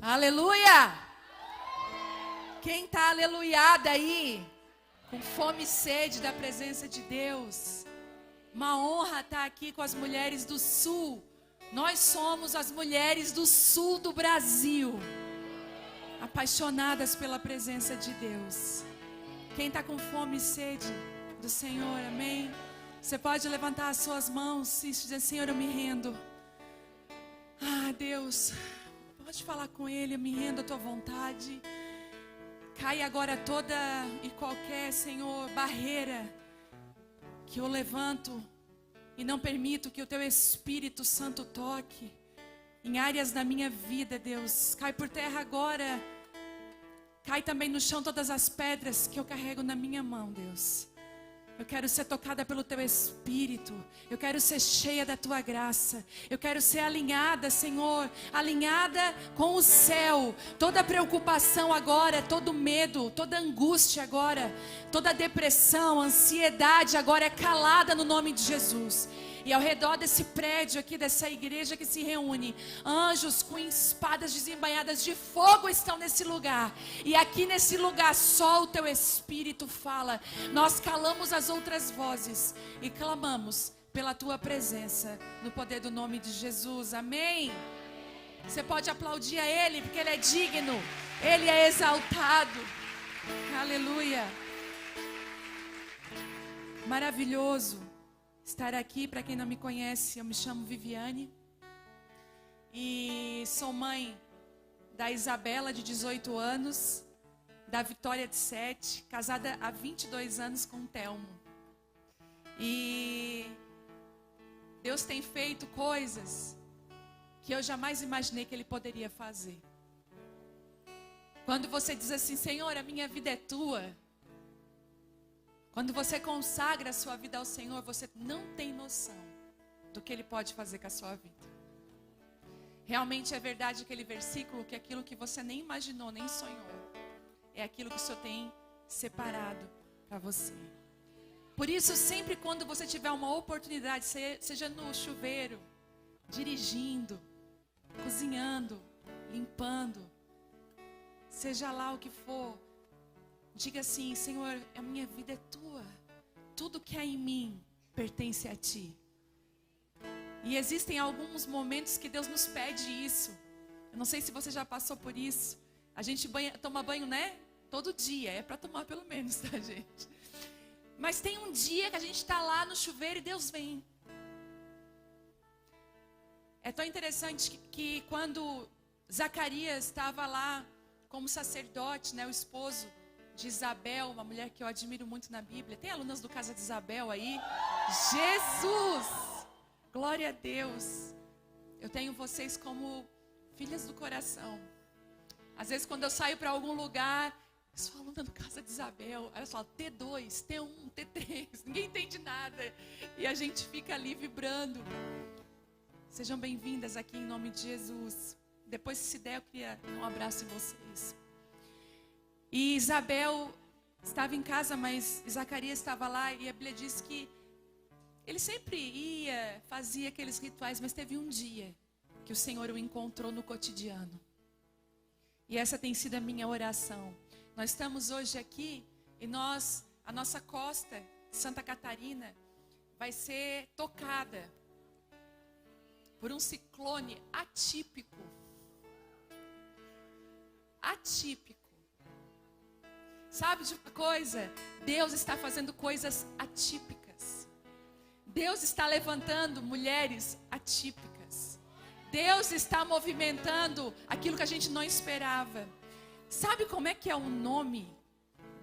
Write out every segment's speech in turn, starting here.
Aleluia! Quem está aleluiada aí, com fome e sede da presença de Deus, uma honra estar aqui com as mulheres do Sul. Nós somos as mulheres do Sul do Brasil, apaixonadas pela presença de Deus. Quem está com fome e sede do Senhor, amém? Você pode levantar as suas mãos e dizer: Senhor, eu me rendo. Ah, Deus, pode falar com Ele, eu me rendo à Tua vontade. Cai agora toda e qualquer, Senhor, barreira que eu levanto e não permito que o Teu Espírito Santo toque em áreas da minha vida, Deus. Cai por terra agora. Cai também no chão todas as pedras que eu carrego na minha mão, Deus. Eu quero ser tocada pelo Teu Espírito. Eu quero ser cheia da Tua graça. Eu quero ser alinhada, Senhor, alinhada com o céu. Toda preocupação agora, todo medo, toda angústia agora, toda depressão, ansiedade agora é calada no nome de Jesus. E ao redor desse prédio aqui, dessa igreja que se reúne, anjos com espadas desembainhadas de fogo estão nesse lugar. E aqui nesse lugar só o Teu Espírito fala. Nós calamos as outras vozes e clamamos pela Tua presença, no poder do nome de Jesus. Amém? Você pode aplaudir a Ele, porque Ele é digno. Ele é exaltado. Aleluia. Maravilhoso estar aqui. Para quem não me conhece, eu me chamo Viviane e sou mãe da Isabela, de 18 anos, da Vitória, de 7, casada há 22 anos com o Telmo. E Deus tem feito coisas que eu jamais imaginei que Ele poderia fazer. Quando você diz assim: Senhor, a minha vida é Tua. Quando você consagra a sua vida ao Senhor, você não tem noção do que Ele pode fazer com a sua vida. Realmente é verdade aquele versículo, que aquilo que você nem imaginou, nem sonhou, é aquilo que o Senhor tem separado para você. Por isso, sempre quando você tiver uma oportunidade, seja no chuveiro, dirigindo, cozinhando, limpando, seja lá o que for, diga assim: Senhor, a minha vida é Tua. Tudo que há em mim pertence a Ti. E existem alguns momentos que Deus nos pede isso. Eu não sei se você já passou por isso. A gente toma banho, né? Todo dia. É para tomar pelo menos, tá, gente? Mas tem um dia que a gente está lá no chuveiro e Deus vem. É tão interessante que quando Zacarias estava lá como sacerdote, né, o esposo de Isabel, uma mulher que eu admiro muito na Bíblia. Tem alunas do Casa de Isabel aí? Jesus! Glória a Deus! Eu tenho vocês como filhas do coração. Às vezes quando eu saio para algum lugar, eu sou aluna do Casa de Isabel. Aí eu falo T2, T1, T3. Ninguém entende nada. E a gente fica ali vibrando. Sejam bem-vindas aqui em nome de Jesus. Depois, se der, eu queria dar um abraço em vocês. E Isabel estava em casa, mas Zacarias estava lá, e a Bíblia diz que ele sempre ia, fazia aqueles rituais, mas teve um dia que o Senhor o encontrou no cotidiano. E essa tem sido a minha oração. Nós estamos hoje aqui e a nossa costa, Santa Catarina, vai ser tocada por um ciclone atípico. Atípico. Sabe de uma coisa? Deus está fazendo coisas atípicas. Deus está levantando mulheres atípicas. Deus está movimentando aquilo que a gente não esperava. Sabe como é que é o nome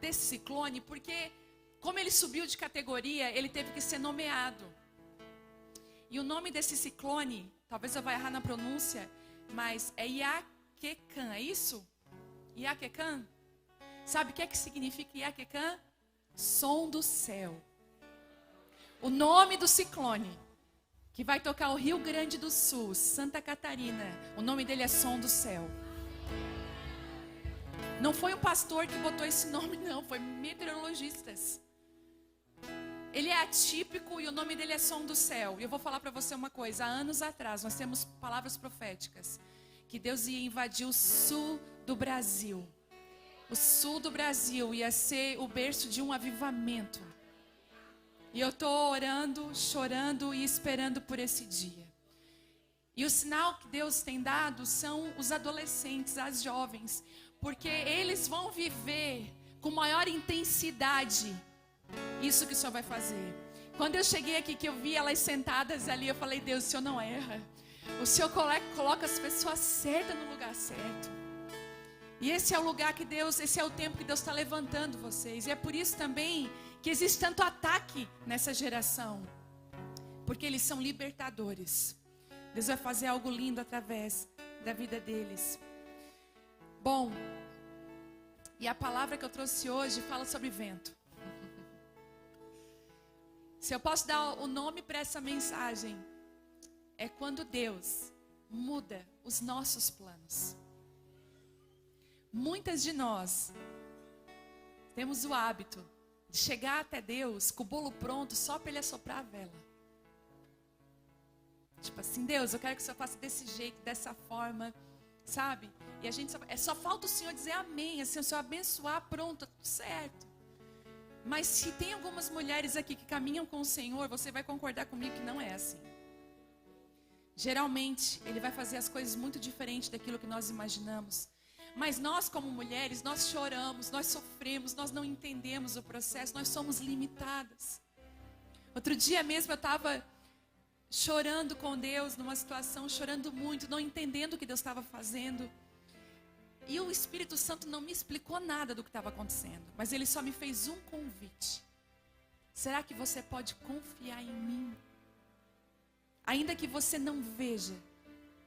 desse ciclone? Porque como ele subiu de categoria, ele teve que ser nomeado. E o nome desse ciclone, talvez eu vá errar na pronúncia, mas é Iaquecã, é isso? Iaquecã? Sabe o que é que significa Iaquecã? Som do céu. O nome do ciclone, que vai tocar o Rio Grande do Sul, Santa Catarina, o nome dele é Som do Céu. Não foi um pastor que botou esse nome, não, foi meteorologistas. Ele é atípico e o nome dele é Som do Céu. E eu vou falar para você uma coisa, há anos atrás nós temos palavras proféticas, que Deus ia invadir o sul do Brasil. O sul do Brasil ia ser o berço de um avivamento. E eu estou orando, chorando e esperando por esse dia. E o sinal que Deus tem dado são os adolescentes, as jovens. Porque eles vão viver com maior intensidade isso que o Senhor vai fazer. Quando eu cheguei aqui, que eu vi elas sentadas ali, eu falei, Deus, o Senhor não erra. O Senhor coloca as pessoas certas no lugar certo. E esse é o lugar que Deus, esse é o tempo que Deus está levantando vocês. E é por isso também que existe tanto ataque nessa geração. Porque eles são libertadores. Deus vai fazer algo lindo através da vida deles. Bom, e a palavra que eu trouxe hoje fala sobre vento. Se eu posso dar o nome para essa mensagem, é quando Deus muda os nossos planos. Muitas de nós temos o hábito de chegar até Deus com o bolo pronto só para Ele assoprar a vela. Tipo assim, Deus, eu quero que o Senhor faça desse jeito, dessa forma, sabe? E a gente só falta o Senhor dizer amém, assim, o Senhor abençoar, pronto, tudo certo. Mas se tem algumas mulheres aqui que caminham com o Senhor, você vai concordar comigo que não é assim. Geralmente, Ele vai fazer as coisas muito diferentes daquilo que nós imaginamos. Mas nós, como mulheres, nós choramos, nós sofremos, nós não entendemos o processo, nós somos limitadas. Outro dia mesmo eu estava chorando com Deus, numa situação, chorando muito, não entendendo o que Deus estava fazendo. E o Espírito Santo não me explicou nada do que estava acontecendo, mas Ele só me fez um convite. Será que você pode confiar em mim? Ainda que você não veja,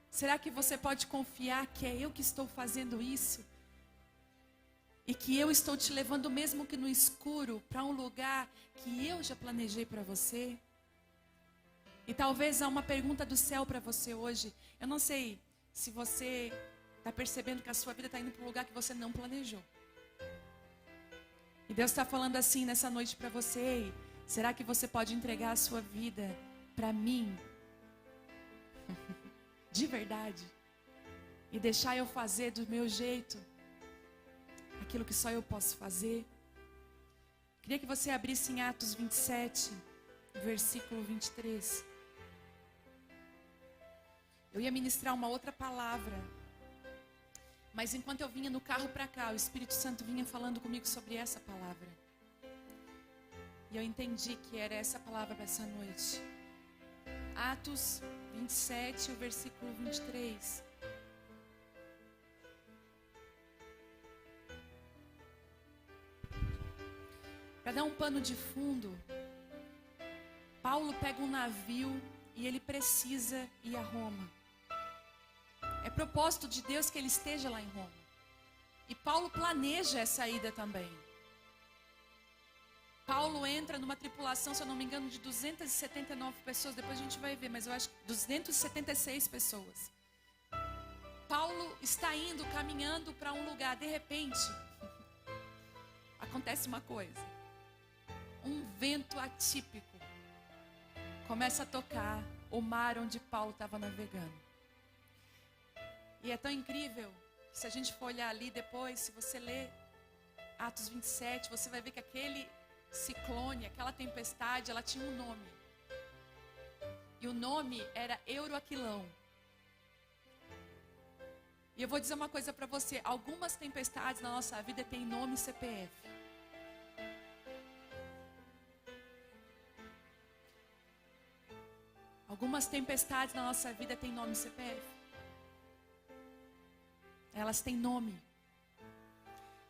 será que você pode confiar que é eu que estou fazendo isso? E que eu estou te levando, mesmo que no escuro, para um lugar que eu já planejei para você? E talvez há uma pergunta do céu para você hoje. Eu não sei se você está percebendo que a sua vida está indo para um lugar que você não planejou. E Deus está falando assim nessa noite para você. Ei, será que você pode entregar a sua vida para mim? De verdade. E deixar eu fazer do meu jeito aquilo que só eu posso fazer. Queria que você abrisse em Atos 27, versículo 23. Eu ia ministrar uma outra palavra, mas enquanto eu vinha no carro para cá, o Espírito Santo vinha falando comigo sobre essa palavra. E eu entendi que era essa palavra para essa noite. Atos 27, o versículo 23. Para dar um pano de fundo, Paulo pega um navio e ele precisa ir a Roma. É propósito de Deus que ele esteja lá em Roma. E Paulo planeja essa ida também. Paulo entra numa tripulação, se eu não me engano, de 279 pessoas. Depois a gente vai ver, mas eu acho que 276 pessoas. Paulo está indo, caminhando para um lugar. De repente, acontece uma coisa. Um vento atípico começa a tocar o mar onde Paulo estava navegando. E é tão incrível, que se a gente for olhar ali depois, se você ler Atos 27, você vai ver que aquele ciclone, aquela tempestade, ela tinha um nome. E o nome era Euroaquilão. E eu vou dizer uma coisa para você, algumas tempestades na nossa vida têm nome e CPF. Algumas tempestades na nossa vida têm nome e CPF. Elas têm nome.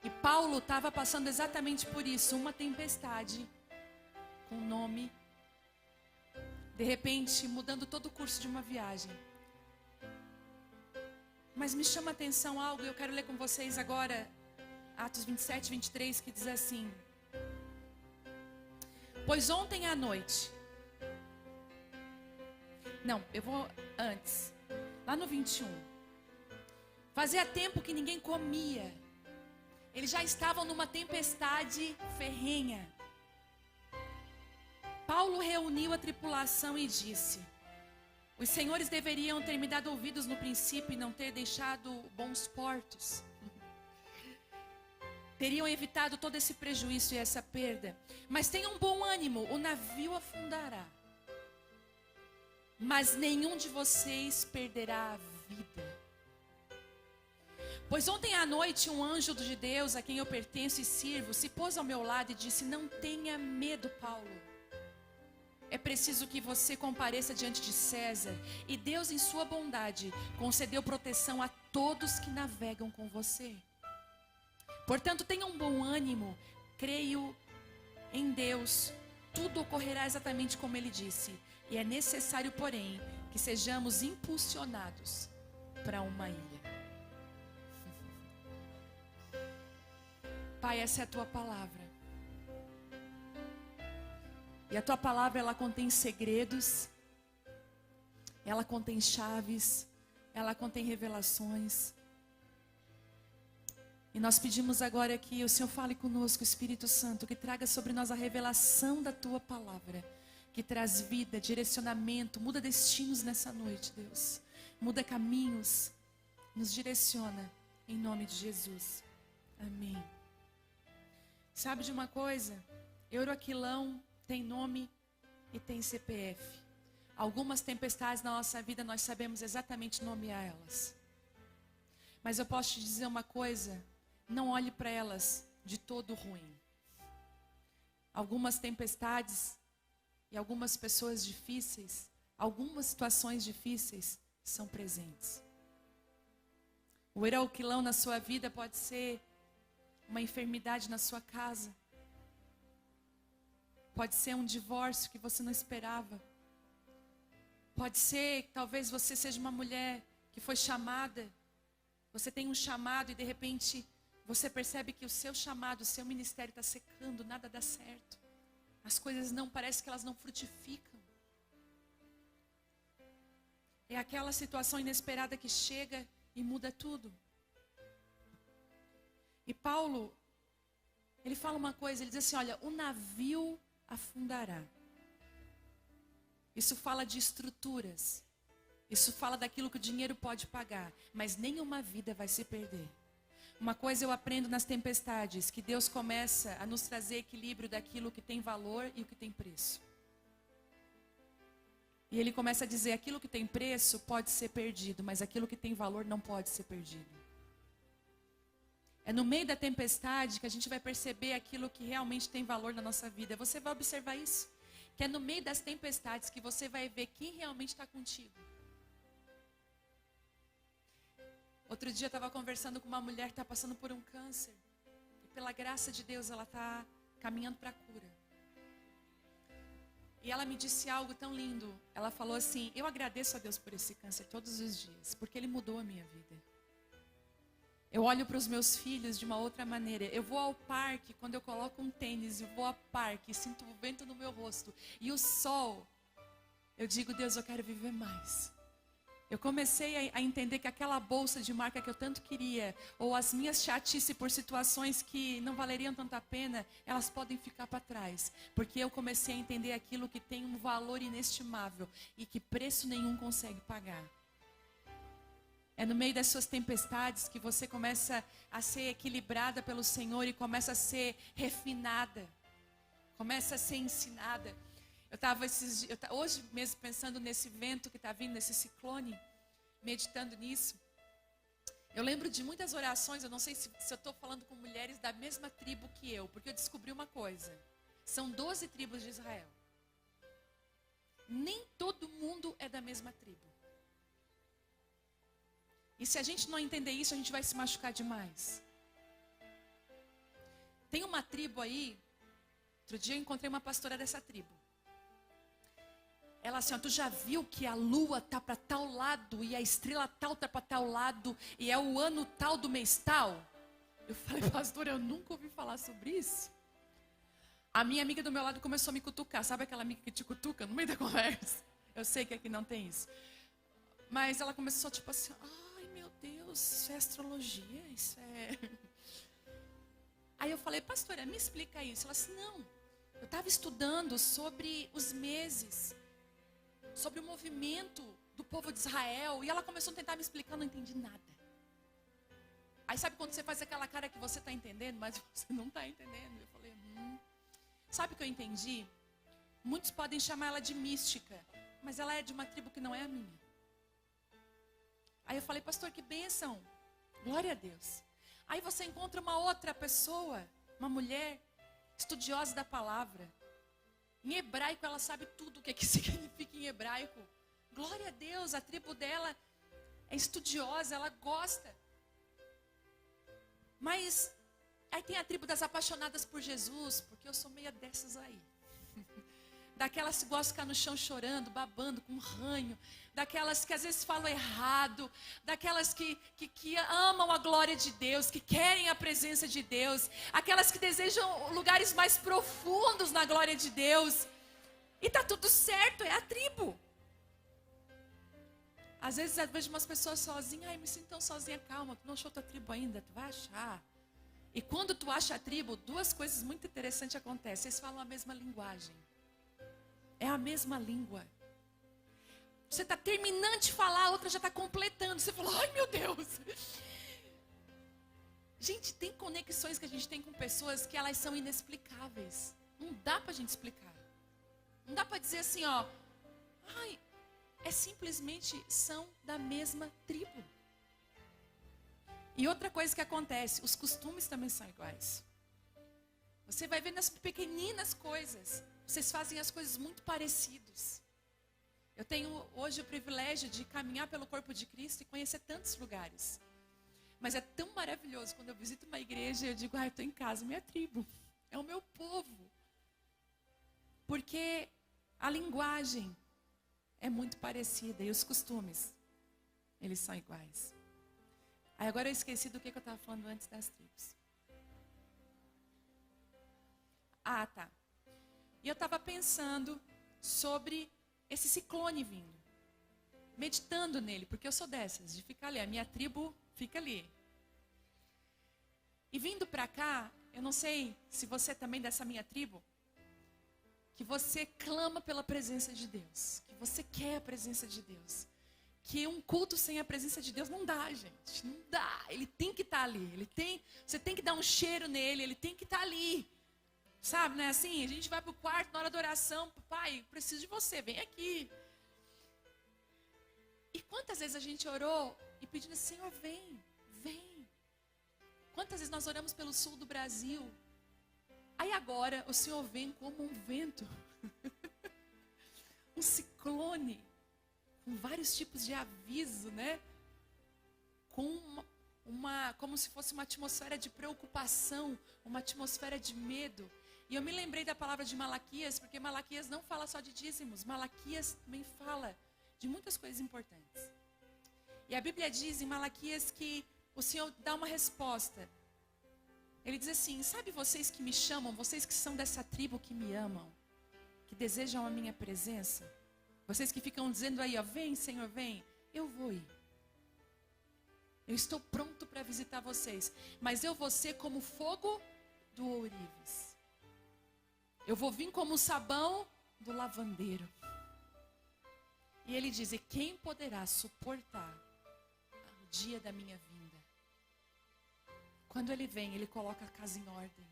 E Paulo estava passando exatamente por isso. Uma tempestade com nome. De repente, mudando todo o curso de uma viagem. Mas me chama a atenção algo. Eu quero ler com vocês agora. Atos 27, 23, que diz assim. Pois ontem à noite. Não, eu vou antes. Lá no 21. Fazia tempo que ninguém comia. Eles já estavam numa tempestade ferrenha. Paulo reuniu a tripulação e disse: Os senhores deveriam ter me dado ouvidos no princípio e não ter deixado bons portos. Teriam evitado todo esse prejuízo e essa perda. Mas tenham bom ânimo, o navio afundará. Mas nenhum de vocês perderá a vida. Pois ontem à noite um anjo de Deus, a quem eu pertenço e sirvo, se pôs ao meu lado e disse: não tenha medo, Paulo. É preciso que você compareça diante de César. E Deus, em sua bondade, concedeu proteção a todos que navegam com você. Portanto, tenham bom ânimo, creio em Deus. Tudo ocorrerá exatamente como Ele disse. E é necessário, porém, que sejamos impulsionados para uma ilha. Pai, essa é a Tua palavra. E a Tua palavra, ela contém segredos. Ela contém chaves. Ela contém revelações. E nós pedimos agora que o Senhor fale conosco, Espírito Santo, que traga sobre nós a revelação da Tua palavra, que traz vida, direcionamento, muda destinos nessa noite, Deus. Muda caminhos, nos direciona, em nome de Jesus. Amém. Sabe de uma coisa? Euroquilão tem nome e tem CPF. Algumas tempestades na nossa vida nós sabemos exatamente nomear elas. Mas eu posso te dizer uma coisa, não olhe para elas de todo ruim. Algumas tempestades e algumas pessoas difíceis, algumas situações difíceis são presentes. O euroquilão na sua vida pode ser uma enfermidade na sua casa. Pode ser um divórcio que você não esperava. Pode ser que talvez você seja uma mulher que foi chamada. Você tem um chamado e de repente você percebe que o seu chamado, o seu ministério está secando, nada dá certo. As coisas não, parece que elas não frutificam. É aquela situação inesperada que chega e muda tudo. E Paulo, ele fala uma coisa, ele diz assim, olha, o navio afundará. Isso fala de estruturas. Isso fala daquilo que o dinheiro pode pagar, mas nenhuma vida vai se perder. Uma coisa eu aprendo nas tempestades, que Deus começa a nos trazer equilíbrio daquilo que tem valor e o que tem preço. E Ele começa a dizer, aquilo que tem preço pode ser perdido, mas aquilo que tem valor não pode ser perdido. É no meio da tempestade que a gente vai perceber aquilo que realmente tem valor na nossa vida. Você vai observar isso. Que é no meio das tempestades que você vai ver quem realmente está contigo. Outro dia eu estava conversando com uma mulher que está passando por um câncer. E pela graça de Deus ela está caminhando para a cura. E ela me disse algo tão lindo. Ela falou assim, eu agradeço a Deus por esse câncer todos os dias. Porque Ele mudou a minha vida. Eu olho para os meus filhos de uma outra maneira. Eu vou ao parque, quando eu coloco um tênis, eu vou ao parque, sinto o vento no meu rosto. E o sol, eu digo, Deus, eu quero viver mais. Eu comecei a entender que aquela bolsa de marca que eu tanto queria, ou as minhas chatices por situações que não valeriam tanta pena, elas podem ficar para trás. Porque eu comecei a entender aquilo que tem um valor inestimável e que preço nenhum consegue pagar. É no meio das suas tempestades que você começa a ser equilibrada pelo Senhor e começa a ser refinada. Começa a ser ensinada. Eu estava hoje mesmo pensando nesse vento que está vindo, nesse ciclone, meditando nisso. Eu lembro de muitas orações, eu não sei se eu estou falando com mulheres da mesma tribo que eu, porque eu descobri uma coisa. São 12 tribos de Israel. Nem todo mundo é da mesma tribo. E se a gente não entender isso, a gente vai se machucar demais. Tem uma tribo aí, outro dia eu encontrei uma pastora dessa tribo. Ela assim, ó, tu já viu que a lua tá para tal lado e a estrela tal tá para tal lado e é o ano tal do mês tal? Eu falei, pastora, eu nunca ouvi falar sobre isso. A minha amiga do meu lado começou a me cutucar. Sabe aquela amiga que te cutuca no meio da conversa? Eu sei que aqui não tem isso. Mas ela começou tipo assim, ai meu Deus, isso é astrologia, isso é... Aí eu falei, pastora, me explica isso. Ela disse, não, eu estava estudando sobre os meses, sobre o movimento do povo de Israel. E ela começou a tentar me explicar, eu não entendi nada. Aí sabe quando você faz aquela cara que você está entendendo, mas você não está entendendo? Eu falei, Sabe o que eu entendi? Muitos podem chamar ela de mística, mas ela é de uma tribo que não é a minha. Aí eu falei, pastor, que bênção. Glória a Deus. Aí você encontra uma outra pessoa, uma mulher estudiosa da palavra. Em hebraico, ela sabe tudo o que significa em hebraico. Glória a Deus, a tribo dela é estudiosa, ela gosta. Mas aí tem a tribo das apaixonadas por Jesus, porque eu sou meia dessas aí. Daquelas que gostam de ficar no chão chorando, babando, com ranho. Daquelas que às vezes falam errado. Daquelas que amam a glória de Deus, que querem a presença de Deus. Aquelas que desejam lugares mais profundos na glória de Deus. E tá tudo certo, é a tribo. Às vezes eu vejo umas pessoas sozinhas, ai, me sinto tão sozinha, calma, tu não achou tua tribo ainda, tu vai achar. E quando tu acha a tribo, duas coisas muito interessantes acontecem. Eles falam a mesma linguagem. É a mesma língua. Você está terminando de falar, a outra já está completando. Você fala, ai meu Deus. Gente, tem conexões que a gente tem com pessoas que elas são inexplicáveis. Não dá para a gente explicar. Não dá para dizer assim, ó. Ai, é simplesmente são da mesma tribo. E outra coisa que acontece, os costumes também são iguais. Você vai ver nas pequeninas coisas. Vocês fazem as coisas muito parecidas. Eu tenho hoje o privilégio de caminhar pelo corpo de Cristo e conhecer tantos lugares. Mas é tão maravilhoso quando eu visito uma igreja e eu digo, eu estou em casa, minha tribo. É o meu povo. Porque a linguagem é muito parecida e os costumes, eles são iguais. Aí agora eu esqueci do que eu estava falando antes das tribos. Ah, tá. E eu estava pensando sobre esse ciclone vindo. Meditando nele, porque eu sou dessas, de ficar ali. A minha tribo fica ali. E vindo para cá, eu não sei se você também dessa minha tribo, que você clama pela presença de Deus. Que você quer a presença de Deus. Que um culto sem a presença de Deus não dá, gente. Não dá. Ele tem que estar ali. Você tem que dar um cheiro nele, ele tem que estar ali. Sabe, não é assim? A gente vai para o quarto na hora da oração. Pai, preciso de você, vem aqui. E quantas vezes a gente orou e pedindo assim, Senhor, vem. Quantas vezes nós oramos pelo sul do Brasil. Aí agora o Senhor vem como um vento. Um ciclone. Com vários tipos de aviso, né? Com como se fosse uma atmosfera de preocupação, uma atmosfera de medo. E eu me lembrei da palavra de Malaquias, porque Malaquias não fala só de dízimos, Malaquias também fala de muitas coisas importantes. E a Bíblia diz em Malaquias que o Senhor dá uma resposta. Ele diz assim, sabe vocês que me chamam, vocês que são dessa tribo que me amam, que desejam a minha presença, vocês que ficam dizendo aí, ó, vem Senhor, vem, eu vou ir. Eu estou pronto para visitar vocês, mas eu vou ser como fogo do ourives. Eu vou vir como o sabão do lavandeiro. E ele diz, e quem poderá suportar o dia da minha vinda? Quando ele vem, ele coloca a casa em ordem.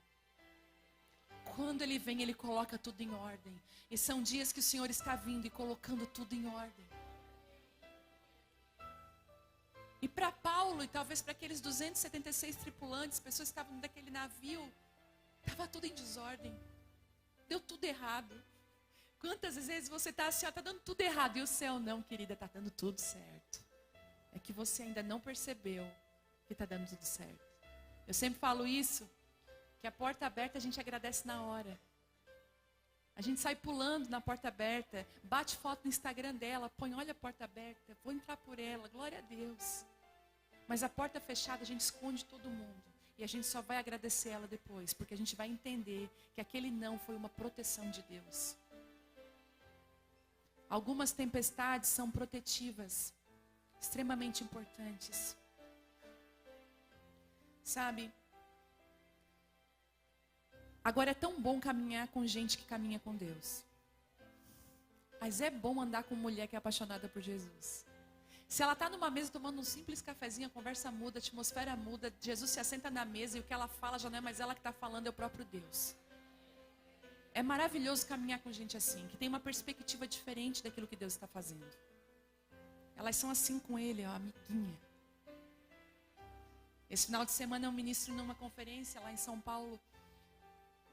Quando ele vem, ele coloca tudo em ordem. E são dias que o Senhor está vindo e colocando tudo em ordem. E para Paulo, e talvez para aqueles 276 tripulantes, pessoas que estavam daquele navio, estava tudo em desordem. Deu tudo errado. Quantas vezes você está assim, está dando tudo errado. E o céu, não, querida, está dando tudo certo. É que você ainda não percebeu que está dando tudo certo. Eu sempre falo isso, que a porta aberta a gente agradece na hora. A gente sai pulando na porta aberta, bate foto no Instagram dela, põe, olha a porta aberta, vou entrar por ela, glória a Deus. Mas a porta fechada a gente esconde todo mundo. E a gente só vai agradecer ela depois, porque a gente vai entender que aquele não foi uma proteção de Deus. Algumas tempestades são protetivas, extremamente importantes. Sabe? Agora é tão bom caminhar com gente que caminha com Deus. Mas é bom andar com mulher que é apaixonada por Jesus. Se ela está numa mesa tomando um simples cafezinho, a conversa muda, a atmosfera muda, Jesus se assenta na mesa e o que ela fala já não é mais ela que está falando, é o próprio Deus. É maravilhoso caminhar com gente assim, que tem uma perspectiva diferente daquilo que Deus está fazendo. Elas são assim com Ele, ó, amiguinha. Esse final de semana eu ministro numa conferência lá em São Paulo.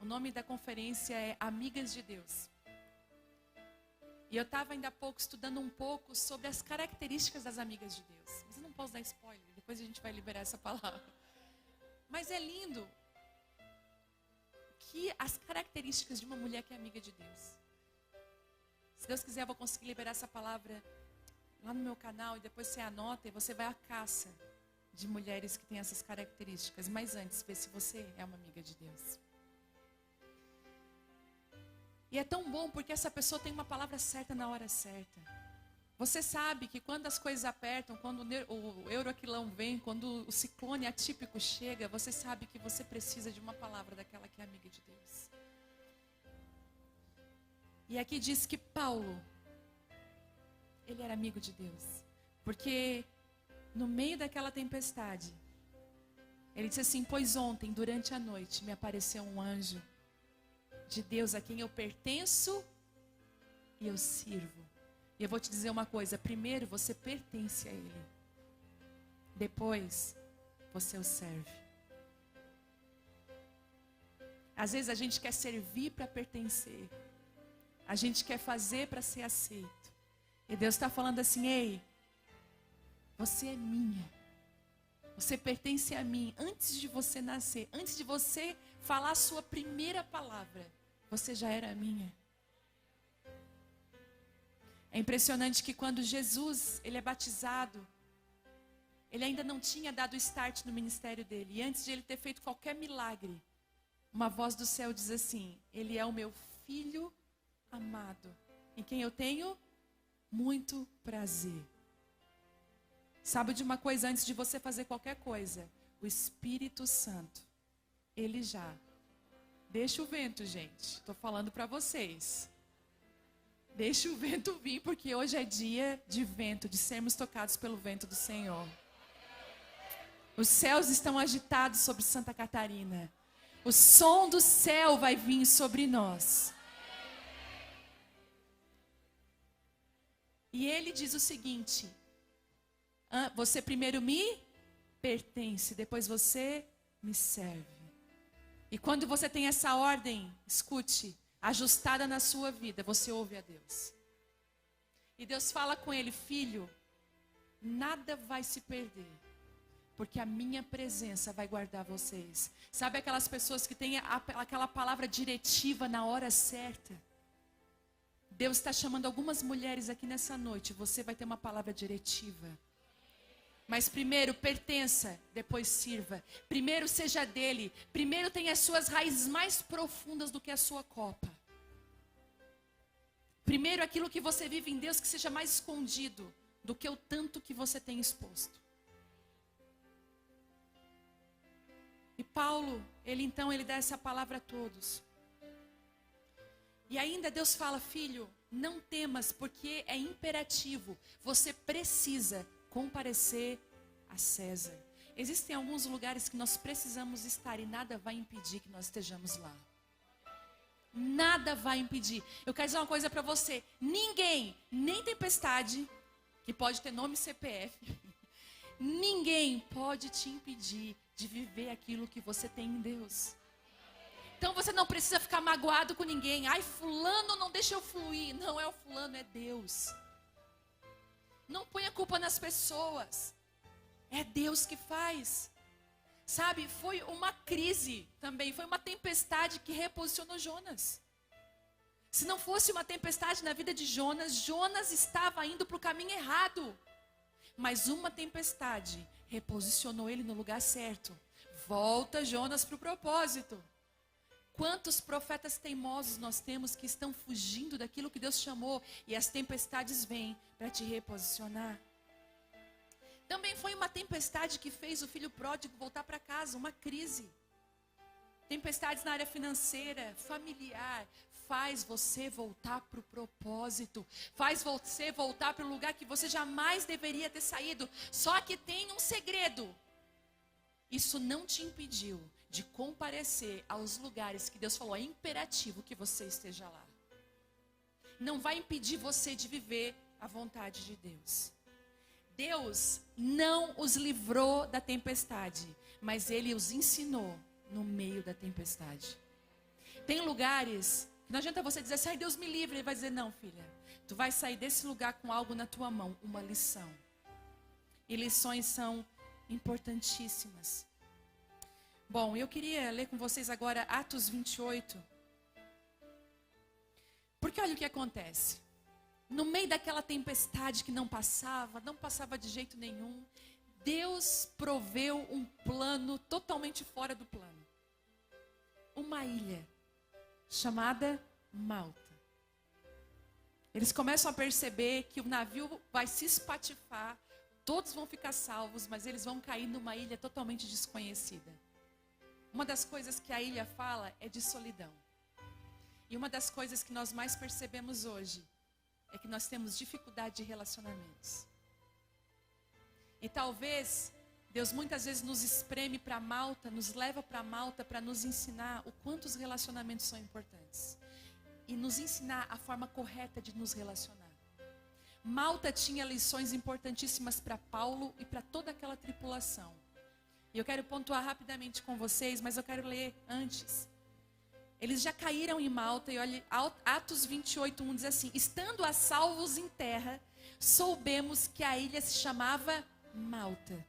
O nome da conferência é Amigas de Deus. E eu estava ainda há pouco estudando um pouco sobre as características das amigas de Deus. Mas eu não posso dar spoiler, depois a gente vai liberar essa palavra. Mas é lindo que as características de uma mulher que é amiga de Deus. Se Deus quiser, eu vou conseguir liberar essa palavra lá no meu canal. E depois você anota e você vai à caça de mulheres que têm essas características. Mas antes, vê se você é uma amiga de Deus. E é tão bom porque essa pessoa tem uma palavra certa na hora certa. Você sabe que quando as coisas apertam, quando o euroquilão vem, quando o ciclone atípico chega, você sabe que você precisa de uma palavra daquela que é amiga de Deus. E aqui diz que Paulo, ele era amigo de Deus. Porque no meio daquela tempestade, ele disse assim: pois ontem, durante a noite, me apareceu um anjo de Deus a quem eu pertenço e eu sirvo. E eu vou te dizer uma coisa: primeiro você pertence a Ele, depois você o serve. Às vezes a gente quer servir para pertencer, a gente quer fazer para ser aceito, e Deus está falando assim: ei, você é minha, você pertence a mim. Antes de você nascer, antes de você falar a sua primeira palavra, você já era minha. É impressionante que quando Jesus, ele é batizado, ele ainda não tinha dado start no ministério dele. E antes de ele ter feito qualquer milagre, uma voz do céu diz assim: ele é o meu filho amado, em quem eu tenho muito prazer. Sabe de uma coisa? Antes de você fazer qualquer coisa, o Espírito Santo, ele já... Deixa o vento, gente. Estou falando para vocês. Deixa o vento vir, porque hoje é dia de vento, de sermos tocados pelo vento do Senhor. Os céus estão agitados sobre Santa Catarina. O som do céu vai vir sobre nós. E ele diz o seguinte: você primeiro me pertence, depois você me serve. E quando você tem essa ordem, escute, ajustada na sua vida, você ouve a Deus. E Deus fala com ele: filho, nada vai se perder, porque a minha presença vai guardar vocês. Sabe aquelas pessoas que têm aquela palavra diretiva na hora certa? Deus está chamando algumas mulheres aqui nessa noite. Você vai ter uma palavra diretiva. Mas primeiro pertença, depois sirva. Primeiro seja dele. Primeiro tenha as suas raízes mais profundas do que a sua copa. Primeiro aquilo que você vive em Deus que seja mais escondido do que o tanto que você tem exposto. E Paulo, ele dá essa palavra a todos. E ainda Deus fala: filho, não temas, porque é imperativo. Você precisa comparecer a César. Existem alguns lugares que nós precisamos estar e nada vai impedir que nós estejamos lá. Nada vai impedir. Eu quero dizer uma coisa para você: ninguém, nem tempestade, que pode ter nome e CPF, ninguém pode te impedir de viver aquilo que você tem em Deus. Então você não precisa ficar magoado com ninguém. Ai, fulano não deixa eu fluir. Não é o fulano, é Deus. Não ponha a culpa nas pessoas. É Deus que faz. Sabe, foi uma crise também. Foi uma tempestade que reposicionou Jonas. Se não fosse uma tempestade na vida de Jonas, Jonas estava indo para o caminho errado. Mas uma tempestade reposicionou ele no lugar certo. Volta, Jonas, para o propósito. Quantos profetas teimosos nós temos que estão fugindo daquilo que Deus chamou, e as tempestades vêm para te reposicionar. Também foi uma tempestade que fez o filho pródigo voltar para casa, uma crise. Tempestades na área financeira, familiar, faz você voltar para o propósito. Faz você voltar para o lugar que você jamais deveria ter saído. Só que tem um segredo. Isso não te impediu de comparecer aos lugares que Deus falou, é imperativo que você esteja lá. Não vai impedir você de viver a vontade de Deus. Deus não os livrou da tempestade, mas Ele os ensinou no meio da tempestade. Tem lugares que não adianta você dizer assim, ai, Deus me livre. Ele vai dizer, não, filha, tu vai sair desse lugar com algo na tua mão, uma lição. E lições são importantíssimas. Bom, eu queria ler com vocês agora Atos 28. Porque olha o que acontece. No meio daquela tempestade que não passava de jeito nenhum, Deus proveu um plano totalmente fora do plano. Uma ilha chamada Malta. Eles começam a perceber que o navio vai se espatifar, todos vão ficar salvos, mas eles vão cair numa ilha totalmente desconhecida. Uma das coisas que a ilha fala é de solidão. E uma das coisas que nós mais percebemos hoje é que nós temos dificuldade de relacionamentos. E talvez Deus muitas vezes nos espreme para Malta, nos leva para Malta para nos ensinar o quanto os relacionamentos são importantes. E nos ensinar a forma correta de nos relacionar. Malta tinha lições importantíssimas para Paulo e para toda aquela tripulação. E eu quero pontuar rapidamente com vocês, mas eu quero ler antes. Eles já caíram em Malta e olha, Atos 28:1 diz assim, estando a salvos em terra, soubemos que a ilha se chamava Malta.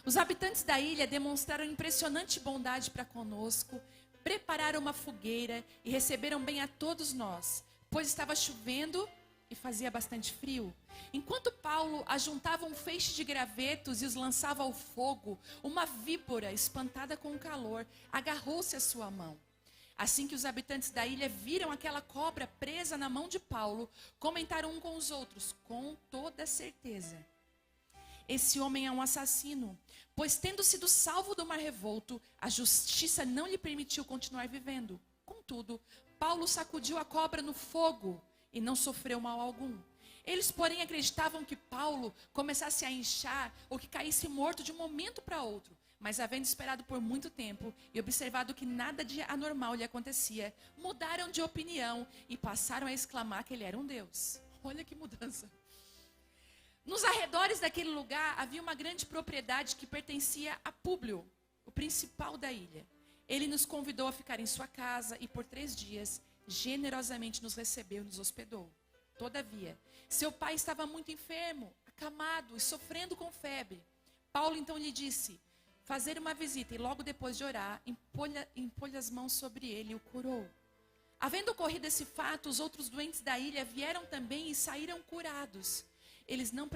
Os habitantes da ilha demonstraram impressionante bondade para conosco, prepararam uma fogueira e receberam bem a todos nós, pois estava chovendo e fazia bastante frio. Enquanto Paulo ajuntava um feixe de gravetos e os lançava ao fogo, uma víbora, espantada com o calor, agarrou-se à sua mão. Assim que os habitantes da ilha viram aquela cobra presa na mão de Paulo, comentaram um com os outros, com toda certeza: esse homem é um assassino, pois tendo sido salvo do mar revolto, a justiça não lhe permitiu continuar vivendo. Contudo, Paulo sacudiu a cobra no fogo e não sofreu mal algum. Eles, porém, acreditavam que Paulo começasse a inchar ou que caísse morto de um momento para outro. Mas havendo esperado por muito tempo e observado que nada de anormal lhe acontecia, mudaram de opinião e passaram a exclamar que ele era um deus. Olha que mudança. Nos arredores daquele lugar havia uma grande propriedade que pertencia a Públio, o principal da ilha. Ele nos convidou a ficar em sua casa e por 3 dias generosamente nos recebeu e nos hospedou. Todavia, seu pai estava muito enfermo, acamado e sofrendo com febre. Paulo então lhe disse fazer uma visita e logo depois de orar, impôs as mãos sobre ele e o curou. Havendo ocorrido esse fato, os outros doentes da ilha vieram também e saíram curados. Eles nos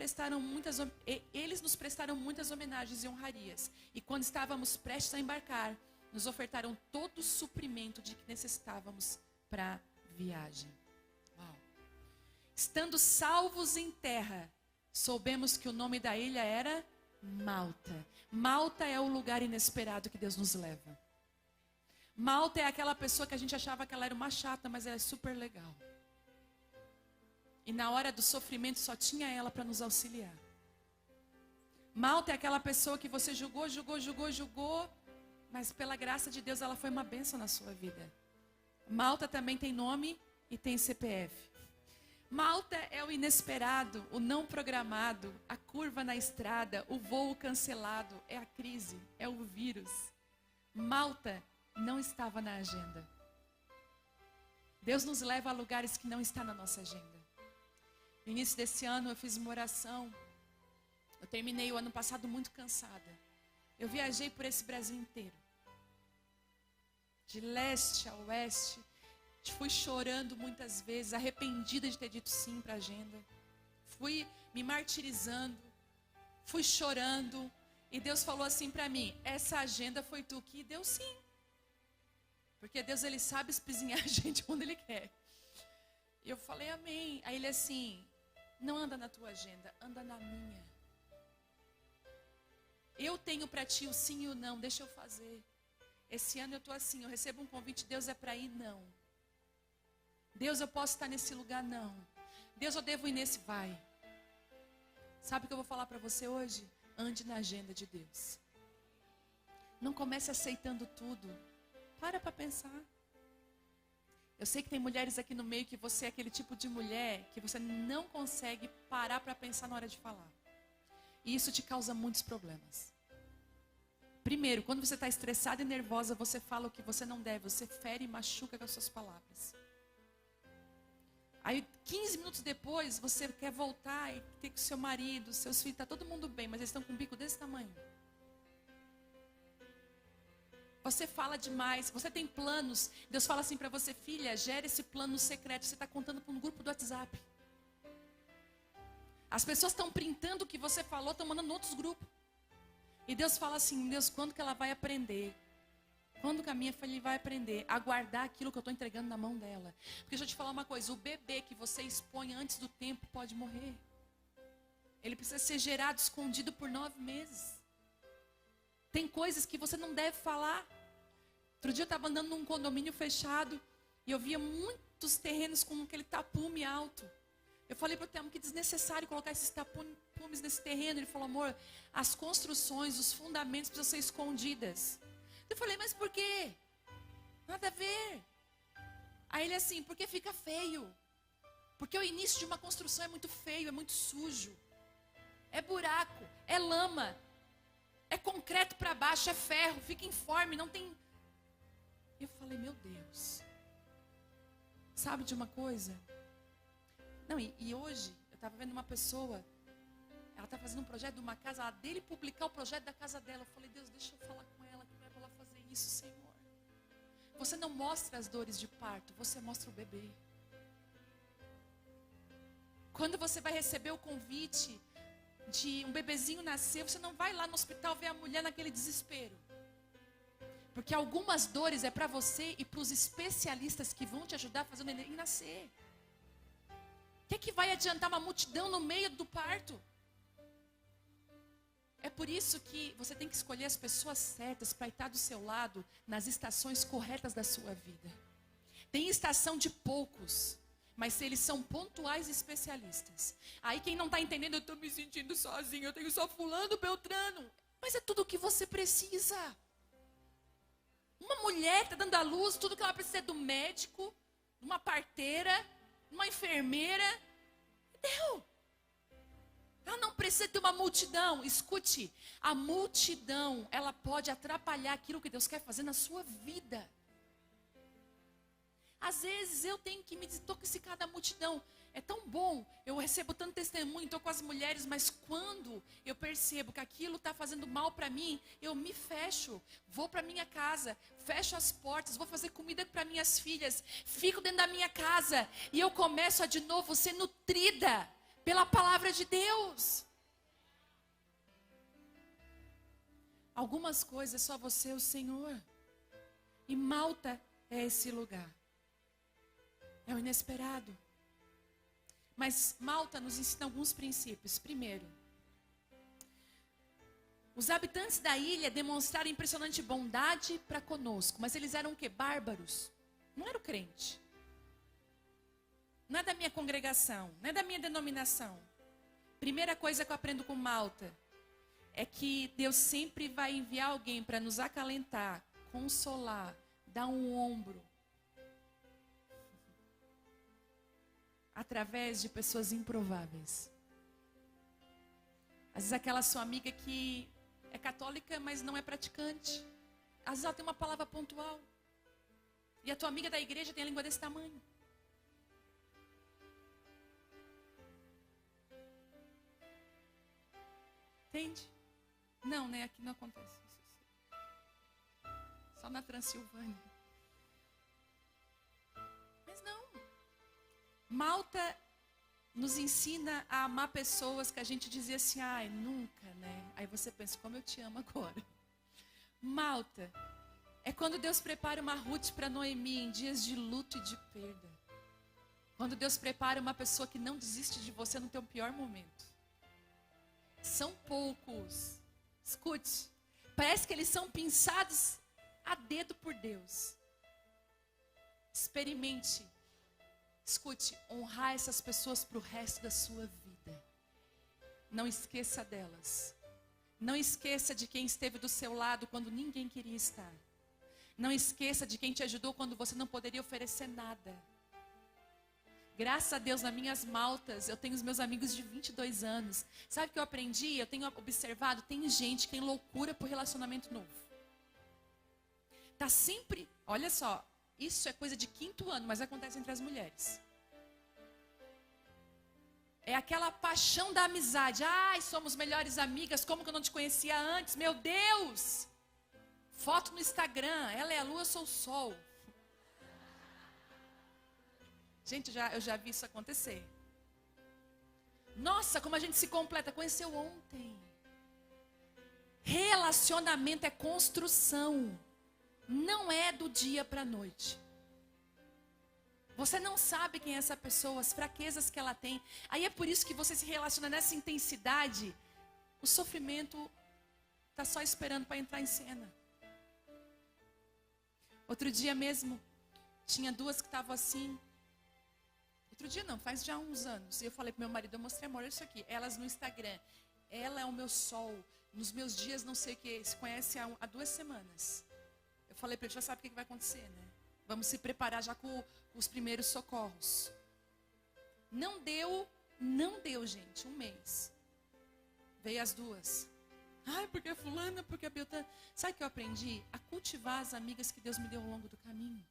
prestaram muitas homenagens e honrarias. E quando estávamos prestes a embarcar, nos ofertaram todo o suprimento de que necessitávamos para a viagem. Uau. Estando salvos em terra, soubemos que o nome da ilha era Malta. Malta é o lugar inesperado que Deus nos leva. Malta é aquela pessoa que a gente achava que ela era uma chata, mas ela é super legal. E na hora do sofrimento só tinha ela para nos auxiliar. Malta é aquela pessoa que você julgou, mas pela graça de Deus ela foi uma bênção na sua vida. Malta também tem nome e tem CPF. Malta é o inesperado, o não programado, a curva na estrada, o voo cancelado, é a crise, é o vírus. Malta não estava na agenda. Deus nos leva a lugares que não estão na nossa agenda. No início desse ano eu fiz uma oração. Eu terminei o ano passado muito cansada. Eu viajei por esse Brasil inteiro. De leste a oeste. Fui chorando muitas vezes, arrependida de ter dito sim para a agenda. Fui me martirizando. Fui chorando. E Deus falou assim para mim: essa agenda foi tu que deu sim. Porque Deus, Ele sabe espizinhar a gente quando Ele quer. E eu falei amém. Aí Ele assim: não anda na tua agenda, anda na minha. Eu tenho para ti o sim e o não, deixa eu fazer. Esse ano eu estou assim, eu recebo um convite, Deus é para ir, não. Deus, eu posso estar nesse lugar? Não. Deus, eu devo ir nesse? Vai. Sabe o que eu vou falar para você hoje? Ande na agenda de Deus. Não comece aceitando tudo. Para pensar. Eu sei que tem mulheres aqui no meio que você é aquele tipo de mulher que você não consegue parar para pensar na hora de falar. E isso te causa muitos problemas. Primeiro, quando você está estressada e nervosa, você fala o que você não deve. Você fere e machuca com as suas palavras. Aí, 15 minutos depois, você quer voltar e ter com seu marido, seus filhos, está todo mundo bem, mas eles estão com um bico desse tamanho. Você fala demais, você tem planos. Deus fala assim para você, filha, gere esse plano secreto. Você está contando para um grupo do WhatsApp. As pessoas estão printando o que você falou, estão mandando em outros grupos. E Deus fala assim, Deus, quando que ela vai aprender? Quando que a minha filha vai aprender a guardar aquilo que eu estou entregando na mão dela? Porque deixa eu te falar uma coisa, o bebê que você expõe antes do tempo pode morrer. Ele precisa ser gerado escondido por 9 meses. Tem coisas que você não deve falar. Outro dia eu estava andando num condomínio fechado e eu via muitos terrenos com aquele tapume alto. Eu falei para o Telmo que desnecessário colocar esses tapumes nesse terreno. Ele falou, amor, as construções, os fundamentos precisam ser escondidas. Eu falei, mas por quê? Nada a ver. Aí ele assim, porque fica feio. Porque o início de uma construção é muito feio, é muito sujo. É buraco, é lama. É concreto para baixo, é ferro, fica informe, não tem... Eu falei, meu Deus. Sabe de uma coisa? Não, e hoje, eu estava vendo uma pessoa, ela está fazendo um projeto de uma casa, ela dele publicar o projeto da casa dela. Eu falei, Deus, deixa eu falar com ela, que não é para ela fazer isso, Senhor. Você não mostra as dores de parto, você mostra o bebê. Quando você vai receber o convite de um bebezinho nascer, você não vai lá no hospital ver a mulher naquele desespero. Porque algumas dores é para você e para os especialistas que vão te ajudar a fazer o neném nascer. O que vai adiantar uma multidão no meio do parto? É por isso que você tem que escolher as pessoas certas para estar do seu lado nas estações corretas da sua vida. Tem estação de poucos, mas eles são pontuais e especialistas. Aí quem não está entendendo, eu estou me sentindo sozinho, eu tenho só fulano, beltrano. Mas é tudo o que você precisa. Uma mulher está dando à luz, tudo que ela precisa é do médico, de uma parteira, de uma enfermeira. Deu. Ela não precisa ter uma multidão. Escute, a multidão, ela pode atrapalhar aquilo que Deus quer fazer na sua vida. Às vezes eu tenho que me desintoxicar da multidão. É tão bom, eu recebo tanto testemunho, estou com as mulheres, mas quando eu percebo que aquilo está fazendo mal para mim, eu me fecho, vou para minha casa, fecho as portas, vou fazer comida para minhas filhas, fico dentro da minha casa e eu começo a de novo ser nutrida pela palavra de Deus. Algumas coisas só você, o Senhor. E Malta é esse lugar. É o inesperado. Mas Malta nos ensina alguns princípios. Primeiro, os habitantes da ilha demonstraram impressionante bondade para conosco. Mas eles eram o quê? Bárbaros. Não era o crente. Não é da minha congregação. Não é da minha denominação. Primeira coisa que eu aprendo com Malta é que Deus sempre vai enviar alguém para nos acalentar, consolar, dar um ombro. Através de pessoas improváveis. Às vezes aquela sua amiga que é católica, mas não é praticante. Às vezes ela tem uma palavra pontual. E a tua amiga da igreja tem a língua desse tamanho. Entende? Não, né? Aqui não acontece isso. Só na Transilvânia. Mas não. Malta nos ensina a amar pessoas que a gente dizia assim, ai, nunca, né? Aí você pensa, como eu te amo agora. Malta é quando Deus prepara uma Ruth para Noemi em dias de luto e de perda. Quando Deus prepara uma pessoa que não desiste de você no teu pior momento. São poucos. Escute, parece que eles são pinçados a dedo por Deus. Experimente Escute, honrar essas pessoas para o resto da sua vida. Não esqueça delas. Não esqueça de quem esteve do seu lado quando ninguém queria estar. Não esqueça de quem te ajudou quando você não poderia oferecer nada. Graças a Deus, nas minhas Maltas, eu tenho os meus amigos de 22 anos. Sabe o que eu aprendi? Eu tenho observado, tem gente que tem loucura por relacionamento novo. Tá sempre, olha só, isso é coisa de 5º ano, mas acontece entre as mulheres. É aquela paixão da amizade. Ai, somos melhores amigas, como que eu não te conhecia antes? Meu Deus! Foto no Instagram, ela é a lua, eu sou o sol. Gente, eu já vi isso acontecer. Nossa, como a gente se completa. Conheceu ontem. Relacionamento é construção. Não é do dia para a noite. Você não sabe quem é essa pessoa, as fraquezas que ela tem. Aí é por isso que você se relaciona nessa intensidade. O sofrimento está só esperando para entrar em cena. Outro dia mesmo, tinha 2 que estavam assim. Outro dia não, faz já uns anos. E eu falei pro meu marido, eu mostrei, amor, isso aqui. Elas no Instagram. Ela é o meu sol. Nos meus dias, não sei o que. Se conhece há 2 semanas. Eu falei para ele, já sabe o que vai acontecer, né? Vamos se preparar já com os primeiros socorros. Não deu, gente, 1 mês. Veio as 2. Ai, porque a fulana, porque a Beltrana. Sabe o que eu aprendi? A cultivar as amigas que Deus me deu ao longo do caminho.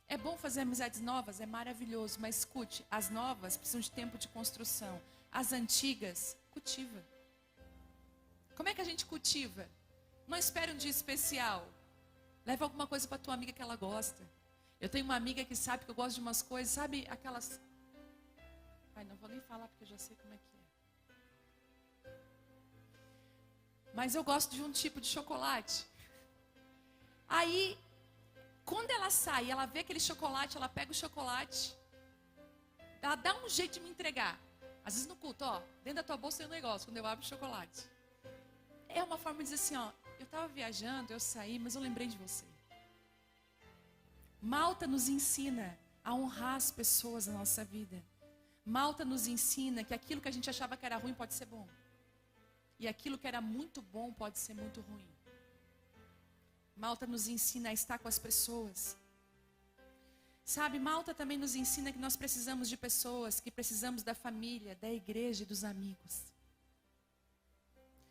É bom fazer amizades novas, é maravilhoso, mas escute, as novas precisam de tempo de construção. As antigas, cultiva. Como é que a gente cultiva? Não espere um dia especial. Leva alguma coisa para tua amiga que ela gosta. Eu tenho uma amiga que sabe que eu gosto de umas coisas, sabe aquelas... Ai, não vou nem falar porque eu já sei como é que é. Mas eu gosto de um tipo de chocolate. Aí... Quando ela sai, ela vê aquele chocolate, ela pega o chocolate, ela dá um jeito de me entregar. Às vezes no culto, ó, dentro da tua bolsa tem um negócio, quando eu abro o chocolate. É uma forma de dizer assim, ó, eu estava viajando, eu saí, mas eu lembrei de você. Malta nos ensina a honrar as pessoas na nossa vida. Malta nos ensina que aquilo que a gente achava que era ruim pode ser bom. E aquilo que era muito bom pode ser muito ruim. Malta nos ensina a estar com as pessoas. Sabe, Malta também nos ensina que nós precisamos de pessoas, que precisamos da família, da igreja e dos amigos.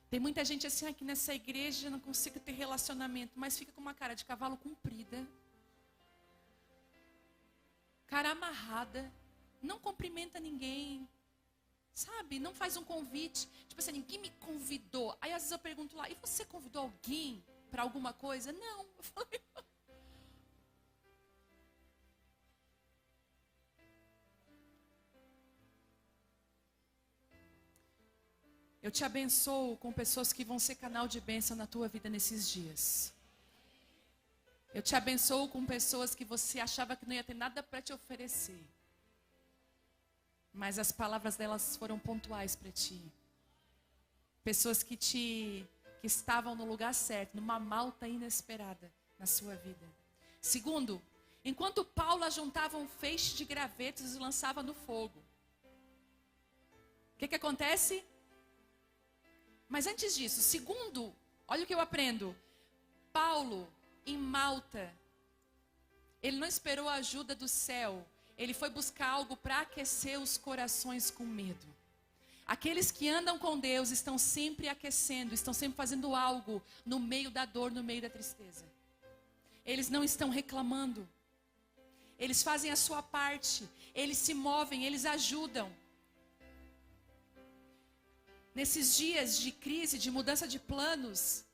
Tem muita gente assim, aqui nessa igreja não consigo ter relacionamento, mas fica com uma cara de cavalo comprida, cara amarrada, não cumprimenta ninguém, sabe, não faz um convite. Tipo assim, ninguém me convidou. Aí às vezes eu pergunto lá, e você convidou alguém para alguma coisa? Não. Eu falei, eu te abençoo com pessoas que vão ser canal de bênção na tua vida nesses dias. Eu te abençoo com pessoas que você achava que não ia ter nada para te oferecer. Mas as palavras delas foram pontuais para ti. Pessoas que estavam no lugar certo, numa malta inesperada na sua vida. Segundo, enquanto Paulo ajuntava um feixe de gravetos e lançava no fogo. O que acontece? Mas antes disso, segundo, olha o que eu aprendo. Paulo, em Malta, ele não esperou a ajuda do céu. Ele foi buscar algo para aquecer os corações com medo. Aqueles que andam com Deus estão sempre aquecendo, estão sempre fazendo algo no meio da dor, no meio da tristeza. Eles não estão reclamando. Eles fazem a sua parte. Eles se movem, eles ajudam. Nesses dias de crise, de mudança de planos,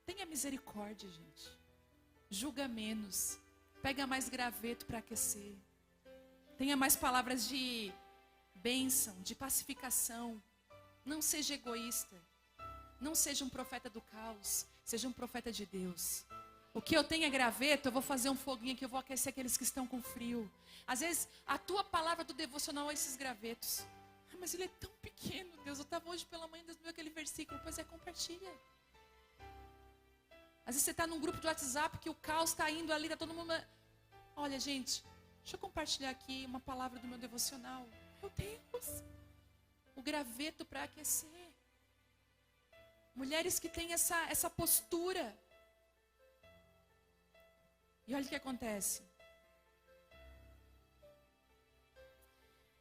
tenha misericórdia, gente. Julga menos. Pega mais graveto para aquecer. Tenha mais palavras de bênção, de pacificação. Não seja egoísta. Não seja um profeta do caos. Seja um profeta de Deus. O que eu tenho é graveto, eu vou fazer um foguinho aqui, eu vou aquecer aqueles que estão com frio. Às vezes, a tua palavra do devocional é esses gravetos. Ah, mas ele é tão pequeno, Deus. Eu estava hoje pela manhã, Deus me deu aquele versículo. Pois é, compartilha. Às vezes você está num grupo de WhatsApp que o caos está indo ali, está todo mundo... Olha, gente, Deixa eu compartilhar aqui uma palavra do meu devocional. Meu Deus! O graveto para aquecer. Mulheres que têm essa postura. E olha o que acontece.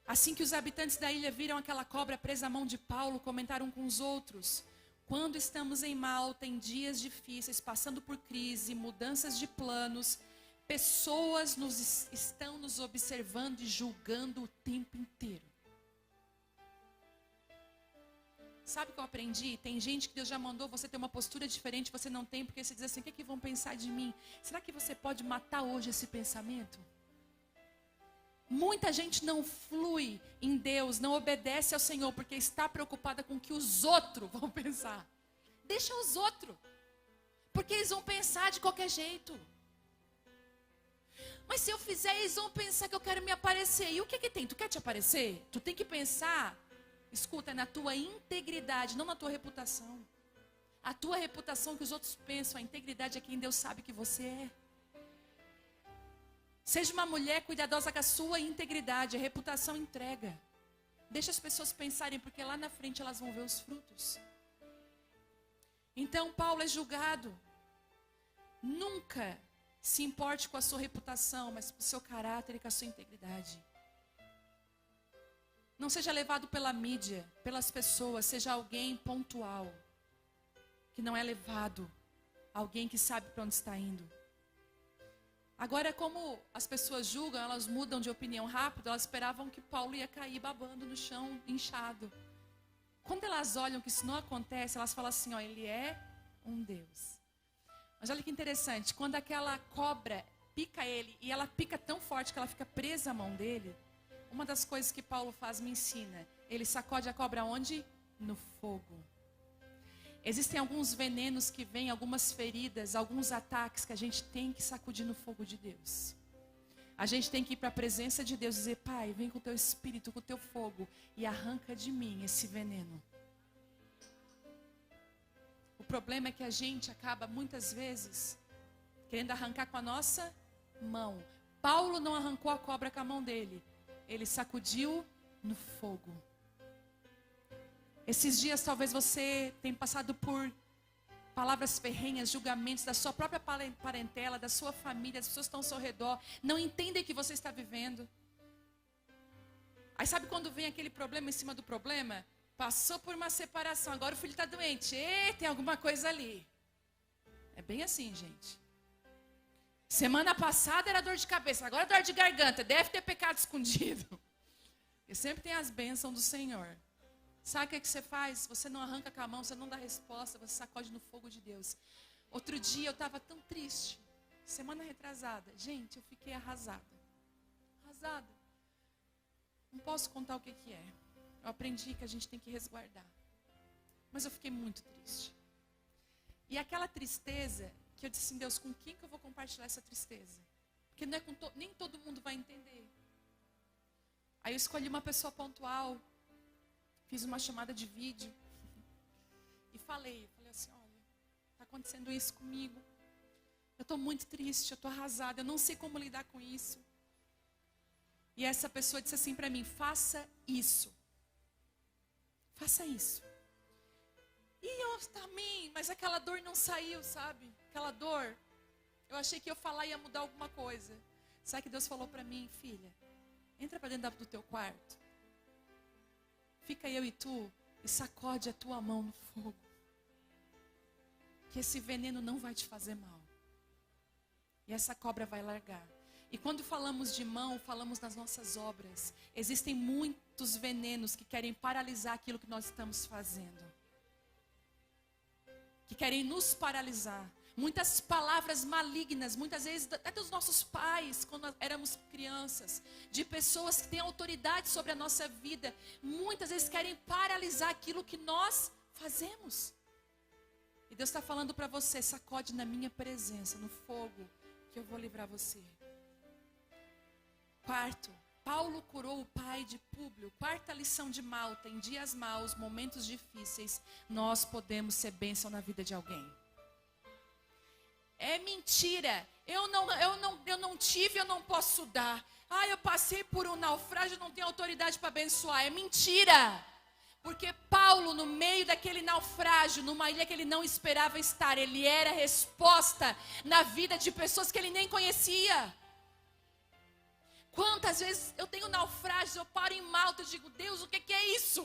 Assim que os habitantes da ilha viram aquela cobra presa à mão de Paulo, comentaram com os outros: quando estamos em Malta, em dias difíceis, passando por crise, mudanças de planos, pessoas estão nos observando e julgando o tempo inteiro. Sabe o que eu aprendi? Tem gente que Deus já mandou você ter uma postura diferente, você não tem, porque você diz assim: o que é que vão pensar de mim? Será que você pode matar hoje esse pensamento? Muita gente não flui em Deus, não obedece ao Senhor, porque está preocupada com o que os outros vão pensar. Deixa os outros, porque eles vão pensar de qualquer jeito. Mas se eu fizer, eles vão pensar que eu quero me aparecer. E o que tem? Tu quer te aparecer? Tu tem que pensar, escuta, na tua integridade, não na tua reputação. A tua reputação que os outros pensam, a integridade é quem Deus sabe que você é. Seja uma mulher cuidadosa com a sua integridade, a reputação entrega. Deixa as pessoas pensarem, porque lá na frente elas vão ver os frutos. Então Paulo é julgado. Nunca se importe com a sua reputação, mas com o seu caráter e com a sua integridade. Não seja levado pela mídia, pelas pessoas, seja alguém pontual. Que não é levado, alguém que sabe para onde está indo. Agora, como as pessoas julgam, elas mudam de opinião rápido, elas esperavam que Paulo ia cair babando no chão, inchado. Quando elas olham que isso não acontece, elas falam assim: ó, ele é um Deus. Mas olha que interessante, quando aquela cobra pica ele, e ela pica tão forte que ela fica presa à mão dele, uma das coisas que Paulo faz me ensina, ele sacode a cobra onde? No fogo. Existem alguns venenos que vêm, algumas feridas, alguns ataques que a gente tem que sacudir no fogo de Deus. A gente tem que ir para a presença de Deus e dizer: Pai, vem com o teu espírito, com o teu fogo e arranca de mim esse veneno. O problema é que a gente acaba muitas vezes querendo arrancar com a nossa mão. Paulo não arrancou a cobra com a mão dele, ele sacudiu no fogo. Esses dias talvez você tenha passado por palavras ferrenhas, julgamentos da sua própria parentela, da sua família, as pessoas que estão ao seu redor, não entendem o que você está vivendo. Aí sabe quando vem aquele problema em cima do problema? Passou por uma separação, agora o filho está doente, tem alguma coisa ali. É bem assim, gente. Semana passada era dor de cabeça, agora é dor de garganta, deve ter pecado escondido. E sempre tem as bênçãos do Senhor. Sabe o que você faz? Você não arranca com a mão, você não dá resposta, você sacode no fogo de Deus. Outro dia eu estava tão triste, semana retrasada. Gente, eu fiquei arrasada. Arrasada. Não posso contar o que é. Eu aprendi que a gente tem que resguardar. Mas eu fiquei muito triste. E aquela tristeza, que eu disse assim: Deus, com quem que eu vou compartilhar essa tristeza? Porque não é com nem todo mundo vai entender. Aí eu escolhi uma pessoa pontual. Fiz uma chamada de vídeo e falei assim: olha, está acontecendo isso comigo. Eu estou muito triste, eu estou arrasada, eu não sei como lidar com isso. E essa pessoa disse assim para mim: faça isso. Faça isso. E eu também, mas aquela dor não saiu, sabe? Aquela dor, eu achei que eu falar ia mudar alguma coisa. Sabe que Deus falou para mim: filha, entra para dentro do teu quarto. Fica eu e tu e sacode a tua mão no fogo. Que esse veneno não vai te fazer mal. E essa cobra vai largar. E quando falamos de mão, falamos nas nossas obras. Existem muitos venenos que querem paralisar aquilo que nós estamos fazendo. Que querem nos paralisar. Muitas palavras malignas, muitas vezes até dos nossos pais, quando éramos crianças, de pessoas que têm autoridade sobre a nossa vida, muitas vezes querem paralisar aquilo que nós fazemos. E Deus está falando para você: sacode na minha presença, no fogo, que eu vou livrar você. Quarto, Paulo curou o pai de Públio. Quarta lição de Malta: em dias maus, momentos difíceis, nós podemos ser bênção na vida de alguém. É mentira. Eu não tive, eu não posso dar. Ah, eu passei por um naufrágio, não tenho autoridade para abençoar. É mentira. Porque Paulo, no meio daquele naufrágio, numa ilha que ele não esperava estar, ele era resposta na vida de pessoas que ele nem conhecia. Quantas vezes eu tenho naufrágios, eu paro em Malta e digo, Deus, o que é isso?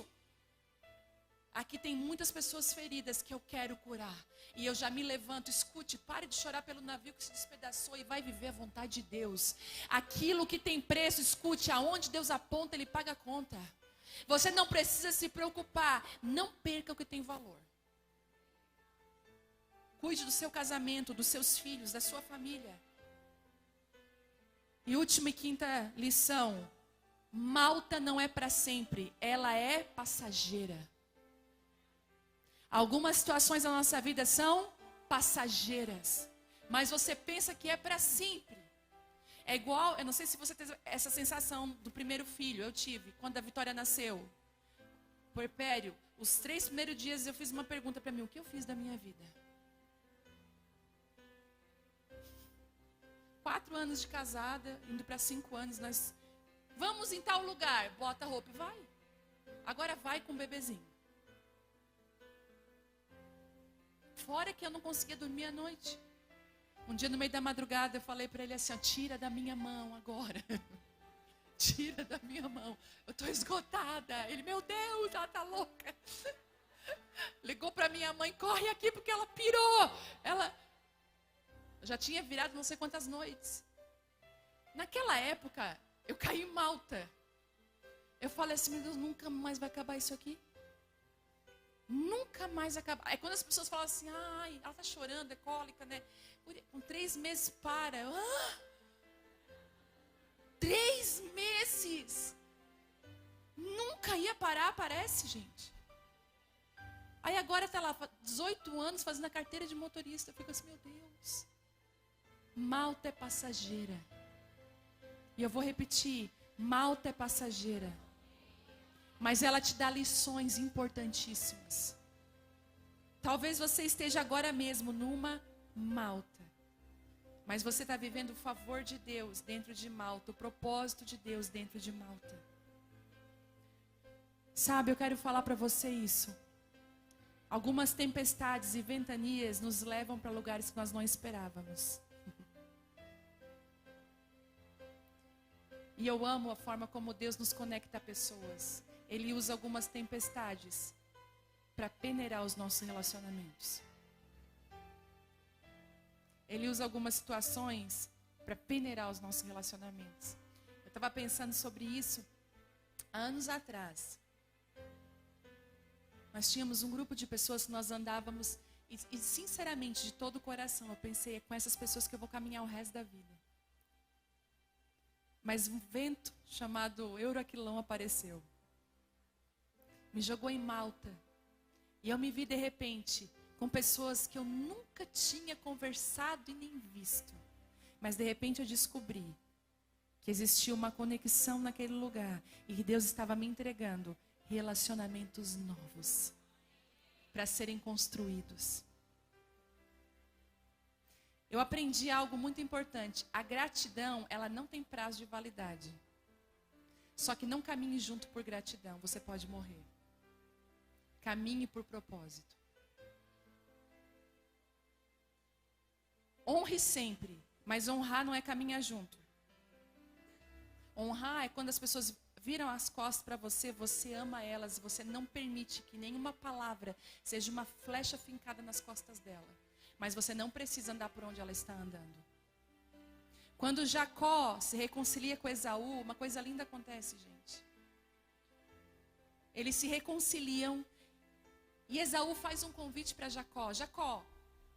Aqui tem muitas pessoas feridas que eu quero curar. E eu já me levanto, escute, pare de chorar pelo navio que se despedaçou e vai viver a vontade de Deus. Aquilo que tem preço, escute, aonde Deus aponta, Ele paga a conta. Você não precisa se preocupar, não perca o que tem valor. Cuide do seu casamento, dos seus filhos, da sua família. E última e quinta lição, Malta não é para sempre, ela é passageira. Algumas situações da nossa vida são passageiras, mas você pensa que é para sempre. É igual, eu não sei se você teve essa sensação do primeiro filho, eu tive, quando a Vitória nasceu. Puerpério, os 3 primeiros dias eu fiz uma pergunta para mim, o que eu fiz da minha vida? 4 anos de casada, indo para 5 anos, nós vamos em tal lugar, bota a roupa e vai. Agora vai com o bebezinho. Fora que eu não conseguia dormir à noite. Um dia no meio da madrugada eu falei para ele assim, ó, tira da minha mão agora. Tira da minha mão. Eu estou esgotada. Ele, meu Deus, ela está louca. Ligou para minha mãe, corre aqui porque ela pirou. Ela já tinha virado não sei quantas noites. Naquela época, eu caí em Malta. Eu falei assim, meu Deus, nunca mais vai acabar isso aqui. Nunca mais acabar. É quando as pessoas falam assim, ai, ela está chorando, é cólica, né? Com 3 meses para. 3 meses. Nunca ia parar, parece, gente. Aí agora está lá, 18 anos, fazendo a carteira de motorista. Eu fico assim, meu Deus. Malta é passageira. E eu vou repetir, Malta é passageira. Mas ela te dá lições importantíssimas. Talvez você esteja agora mesmo numa Malta. Mas você está vivendo o favor de Deus dentro de Malta. O propósito de Deus dentro de Malta. Sabe, eu quero falar para você isso. Algumas tempestades e ventanias nos levam para lugares que nós não esperávamos. E eu amo a forma como Deus nos conecta a pessoas. Ele usa algumas tempestades para peneirar os nossos relacionamentos. Ele usa algumas situações para peneirar os nossos relacionamentos. Eu estava pensando sobre isso anos atrás. Nós tínhamos um grupo de pessoas que nós andávamos e sinceramente, de todo o coração, eu pensei, é com essas pessoas que eu vou caminhar o resto da vida. Mas um vento chamado Euroaquilão apareceu. Me jogou em Malta. E eu me vi de repente com pessoas que eu nunca tinha conversado e nem visto. Mas de repente eu descobri que existia uma conexão naquele lugar. E que Deus estava me entregando relacionamentos novos para serem construídos. Eu aprendi algo muito importante. A gratidão, ela não tem prazo de validade. Só que não caminhe junto por gratidão, você pode morrer. Caminhe por propósito. Honre sempre, mas honrar não é caminhar junto. Honrar é quando as pessoas viram as costas para você, você ama elas e você não permite que nenhuma palavra seja uma flecha fincada nas costas dela. Mas você não precisa andar por onde ela está andando. Quando Jacó se reconcilia com Esaú, uma coisa linda acontece, gente. Eles se reconciliam e Esaú faz um convite para Jacó. Jacó,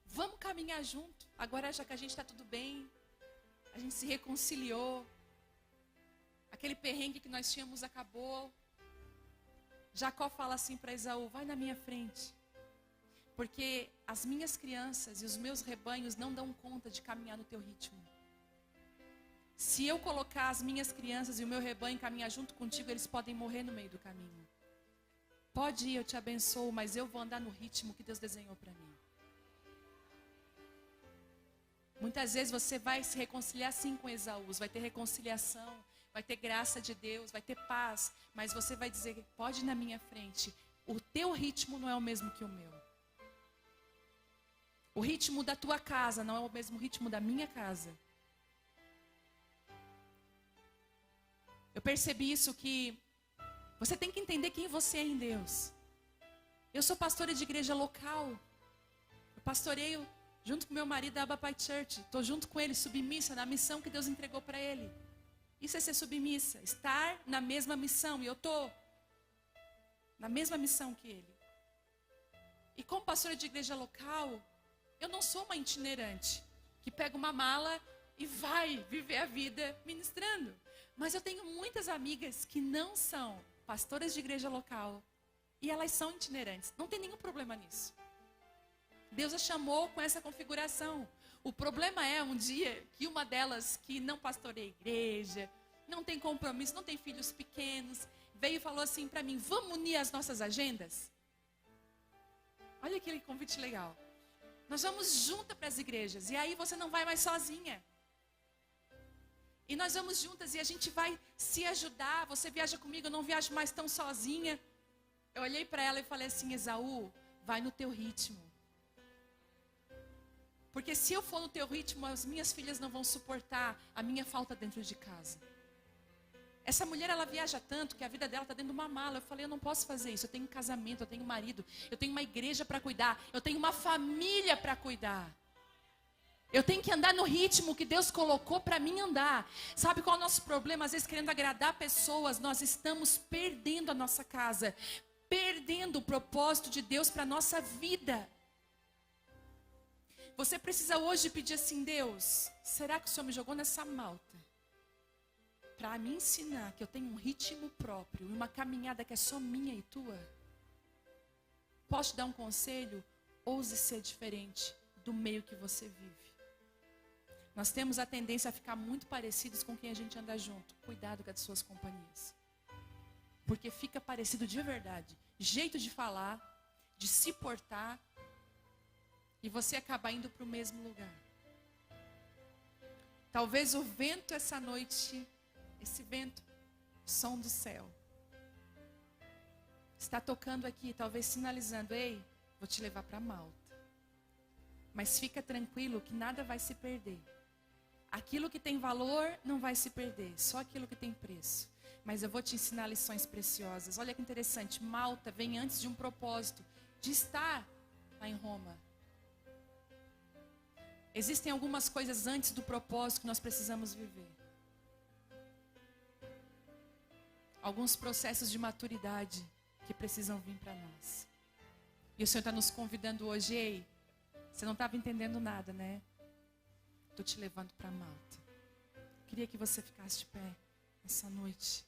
vamos caminhar junto. Agora já que a gente está tudo bem, a gente se reconciliou. Aquele perrengue que nós tínhamos acabou. Jacó fala assim para Esaú, vai na minha frente. Porque as minhas crianças e os meus rebanhos não dão conta de caminhar no teu ritmo. Se eu colocar as minhas crianças e o meu rebanho caminhar junto contigo, eles podem morrer no meio do caminho. Pode ir, eu te abençoo, mas eu vou andar no ritmo que Deus desenhou para mim. Muitas vezes você vai se reconciliar sim com Esaú, vai ter reconciliação, vai ter graça de Deus, vai ter paz, mas você vai dizer, pode ir na minha frente, o teu ritmo não é o mesmo que o meu. O ritmo da tua casa não é o mesmo ritmo da minha casa. Eu percebi isso, que você tem que entender quem você é em Deus. Eu sou pastora de igreja local. Eu pastoreio junto com meu marido da Abba Pai Church. Estou junto com ele, submissa na missão que Deus entregou para ele. Isso é ser submissa, estar na mesma missão. E eu estou na mesma missão que ele. E como pastora de igreja local, eu não sou uma itinerante que pega uma mala e vai viver a vida ministrando. Mas eu tenho muitas amigas que não são pastoras de igreja local e elas são itinerantes. Não tem nenhum problema nisso. Deus a chamou com essa configuração. O problema é um dia que uma delas que não pastoreia igreja, não tem compromisso, não tem filhos pequenos, veio e falou assim para mim, vamos unir as nossas agendas? Olha aquele convite legal. Nós vamos juntas para as igrejas e aí você não vai mais sozinha. E nós vamos juntas e a gente vai se ajudar. Você viaja comigo, eu não viajo mais tão sozinha. Eu olhei para ela e falei assim, Esaú, vai no teu ritmo. Porque se eu for no teu ritmo, as minhas filhas não vão suportar a minha falta dentro de casa. Essa mulher, ela viaja tanto que a vida dela está dentro de uma mala. Eu falei, eu não posso fazer isso. Eu tenho um casamento, eu tenho um marido, eu tenho uma igreja para cuidar, eu tenho uma família para cuidar. Eu tenho que andar no ritmo que Deus colocou para mim andar. Sabe qual é o nosso problema? Às vezes, querendo agradar pessoas, nós estamos perdendo a nossa casa, perdendo o propósito de Deus para a nossa vida. Você precisa hoje pedir assim, Deus, será que o Senhor me jogou nessa malta para me ensinar que eu tenho um ritmo próprio, uma caminhada que é só minha e tua? Posso te dar um conselho? Ouse ser diferente do meio que você vive. Nós temos a tendência a ficar muito parecidos com quem a gente anda junto. Cuidado com as suas companhias. Porque fica parecido de verdade. Jeito de falar, de se portar. E você acaba indo para o mesmo lugar. Talvez o vento essa noite, esse vento, som do céu, está tocando aqui, talvez sinalizando, ei, vou te levar para Malta. Mas fica tranquilo que nada vai se perder. Aquilo que tem valor não vai se perder, só aquilo que tem preço. Mas eu vou te ensinar lições preciosas. Olha que interessante, Malta vem antes de um propósito, de estar lá em Roma. Existem algumas coisas antes do propósito que nós precisamos viver. Alguns processos de maturidade que precisam vir para nós. E o Senhor está nos convidando hoje, ei, você não estava entendendo nada, né? Estou te levando para Malta. Queria que você ficasse de pé nessa noite.